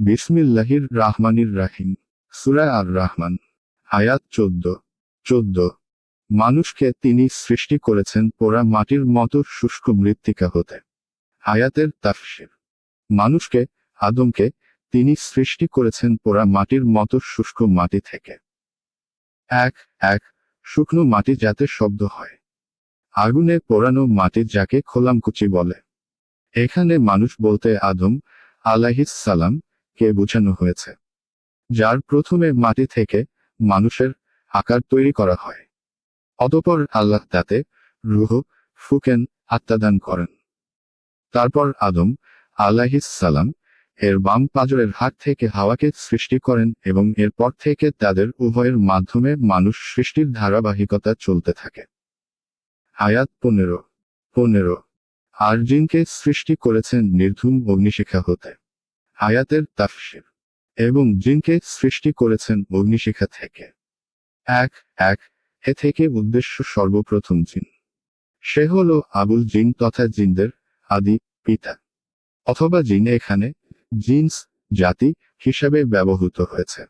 বিসমিল্লাহির রাহমানির রাহিম। সূরা আর রহমান। আয়াত 14। মানুষকে তিনি সৃষ্টি করেছেন পোড়া মাটির মতো শুষ্ক মৃত্তিকা হতে। আয়াতের তাফসীর। মানুষকে, আদমকে, তিনি সৃষ্টি করেছেন পোড়া মাটির মতো শুষ্ক মাটি থেকে। এক শুকনো মাটি যাতে শব্দ হয়। আগুনে পোড়ানো মাটি যাকে খোলামকুচি বলে। এখানে মানুষ বলতে আদম আলাইহিস সালাম কে বোঝানো হয়েছে, যার প্রথমে মাটি থেকে মানুষের আকার তৈরি করা হয়। অতঃপর আল্লাহ তাতে রূহ ফুঁকেন, আত্মাদান করেন। তারপর আদম আলাইহিস সালাম এর বাম পাঁজরের হাড় থেকে হাওয়াকে সৃষ্টি করেন এবং এরপর থেকে তাদের উভয়ের মাধ্যমে মানুষ সৃষ্টির ধারাবাহিকতা চলতে থাকে। আয়াত 15। আর জিনকে সৃষ্টি করেছেন নির্ধূম অগ্নিশিখা হতে। আয়াতের তাফসীর। এবং জিনকে সৃষ্টি করেছেন অগ্নিশিখা থেকে। এক এ থেকে উদ্দেশ্য সর্বপ্রথম জিন। সে হল আবুল জিন তথা জিনদের আদি পিতা। অথবা জিন এখানে জিনস জাতি হিসাবে ব্যবহৃত হয়েছে,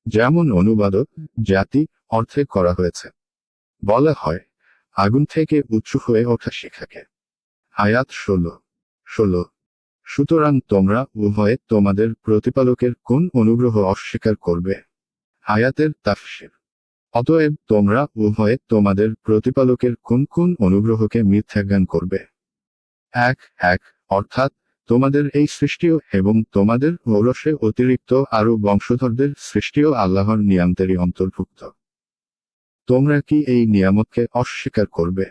যেমন অনুবাদক জাতি অর্থে করা হয়েছে। বলা হয় আগুন থেকে উঁচু হয়ে ওঠা শিখাকে। আয়াত 16। সুতরাং তোমরা উভয়ে তোমাদের প্রতিপালকের কোন অনুগ্রহ অস্বীকার করবে? আয়াতের তাফসীর। অতএব তোমরা উভয়ে তোমাদের প্রতিপালকের কোন কোন অনুগ্রহকে মিথ্যাজ্ঞান করবে? এক অর্থাৎ তোমাদের এই সৃষ্টিও এবং তোমাদের ঔরসে অতিরিক্ত আরও বংশধরদের সৃষ্টিও আল্লাহর নিয়ামতেরই অন্তর্ভুক্ত। তোমরা কি এই নিয়ামতকে অস্বীকার করবে?